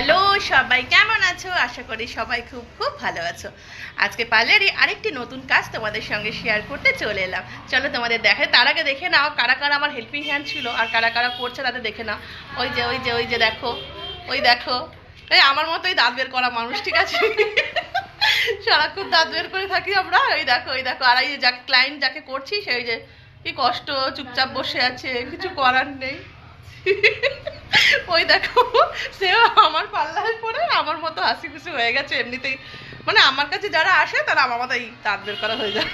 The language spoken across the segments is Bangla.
হ্যালো সবাই, কেমন আছো? আশা করি সবাই খুব খুব ভালো আছো। আজকে পার্লারে আরেকটি নতুন কাজ তোমাদের সঙ্গে শেয়ার করতে চলে এলাম। চলো তোমাদের দেখে, তার আগে দেখে নাও কারা কারা আমার হেল্পিং হ্যান্ড ছিল আর কারা কারা করছে তাদের দেখে নাও। ওই যে দেখো, দেখো, এই আমার মতোই দাঁত বের করা মানুষ, ঠিক আছে? সারাক্ষণ দাঁত বের করে থাকি আমরা। ওই দেখো আর এই যে যাকে ক্লায়েন্ট যাকে করছি সেই যে কি কষ্ট, চুপচাপ বসে আছে, কিছু করার নেই। ওই দেখো, সেও আমার পাল্লায় পরে আমার মতো হাসি খুশি হয়ে গেছে এমনিতেই। মানে আমার কাছে যারা আসে তারা আমার মতো এই দাঁত বের করা হয়ে যায়।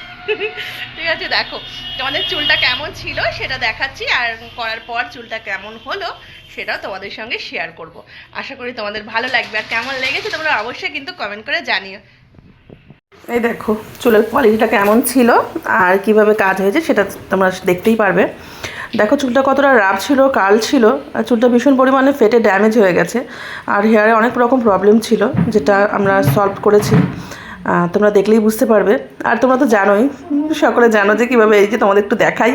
ঠিক আছে, দেখো তোমাদের চুলটা কেমন ছিল সেটা দেখাচ্ছি, আর করার পর চুলটা কেমন হলো সেটাও তোমাদের সঙ্গে শেয়ার করব। আশা করি তোমাদের ভালো লাগবে, আর কেমন লেগেছে তোমরা অবশ্যই কিন্তু কমেন্ট করে জানিও। এই দেখো চুলের কোয়ালিটিটা কেমন ছিল আর কিভাবে কাজ হয়েছে সেটা তোমরা দেখতেই পারবে। দেখো চুলটা কতটা রাফ ছিল, কার্ল ছিল, আর চুলটা ভীষণ পরিমাণে ফেটে ড্যামেজ হয়ে গেছে, আর হেয়ারে অনেক রকম প্রবলেম ছিল যেটা আমরা সলভ করেছি। তোমরা দেখলেই বুঝতে পারবে। আর তোমরা তো জানোই, সকলে জানো যে কীভাবে, এই যে তোমাদের একটু দেখাই,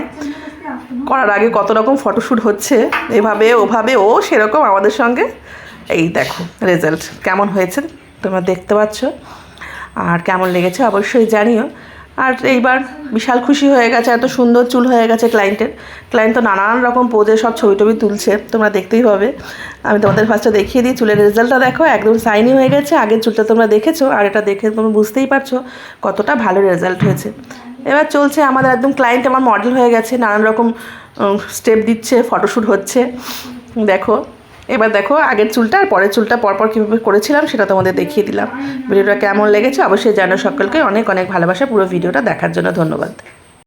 করার আগে কত রকম ফটোশ্যুট হচ্ছে, এভাবে ওভাবে, ও সেরকম আমাদের সঙ্গে। এই দেখো রেজাল্ট কেমন হয়েছে তোমরা দেখতে পাচ্ছ, আর কেমন লেগেছে অবশ্যই জানিও। আর এইবার বিশাল খুশি হয়ে গেছে, এত সুন্দর চুল হয়ে গেছে ক্লায়েন্ট তো নানান রকম পোজে সব ছবি টবি তুলছে, তোমরা দেখতেই হবে। আমি তোমাদের ফার্স্টে দেখিয়ে দিই চুলের রেজাল্টটা। দেখো একদম শাইনি হয়ে গেছে, আগের চুলটা তোমরা দেখেছো, আর এটা দেখে তোমরা বুঝতেই পারছো কতটা ভালো রেজাল্ট হয়েছে। এবার চলছে আমাদের একদম ক্লায়েন্ট আমার মডেল হয়ে গেছে, নানান রকম স্টেপ দিচ্ছে, ফটোশ্যুট হচ্ছে। দেখো এবার দেখো আগের চুলটা আর পরের চুলটা পরপর কীভাবে করেছিলাম সেটা তোমাদের দেখিয়ে দিলাম। ভিডিওটা কেমন লেগেছে অবশ্যই জানো। সকলকে অনেক অনেক ভালোবাসা, পুরো ভিডিওটা দেখার জন্য ধন্যবাদ।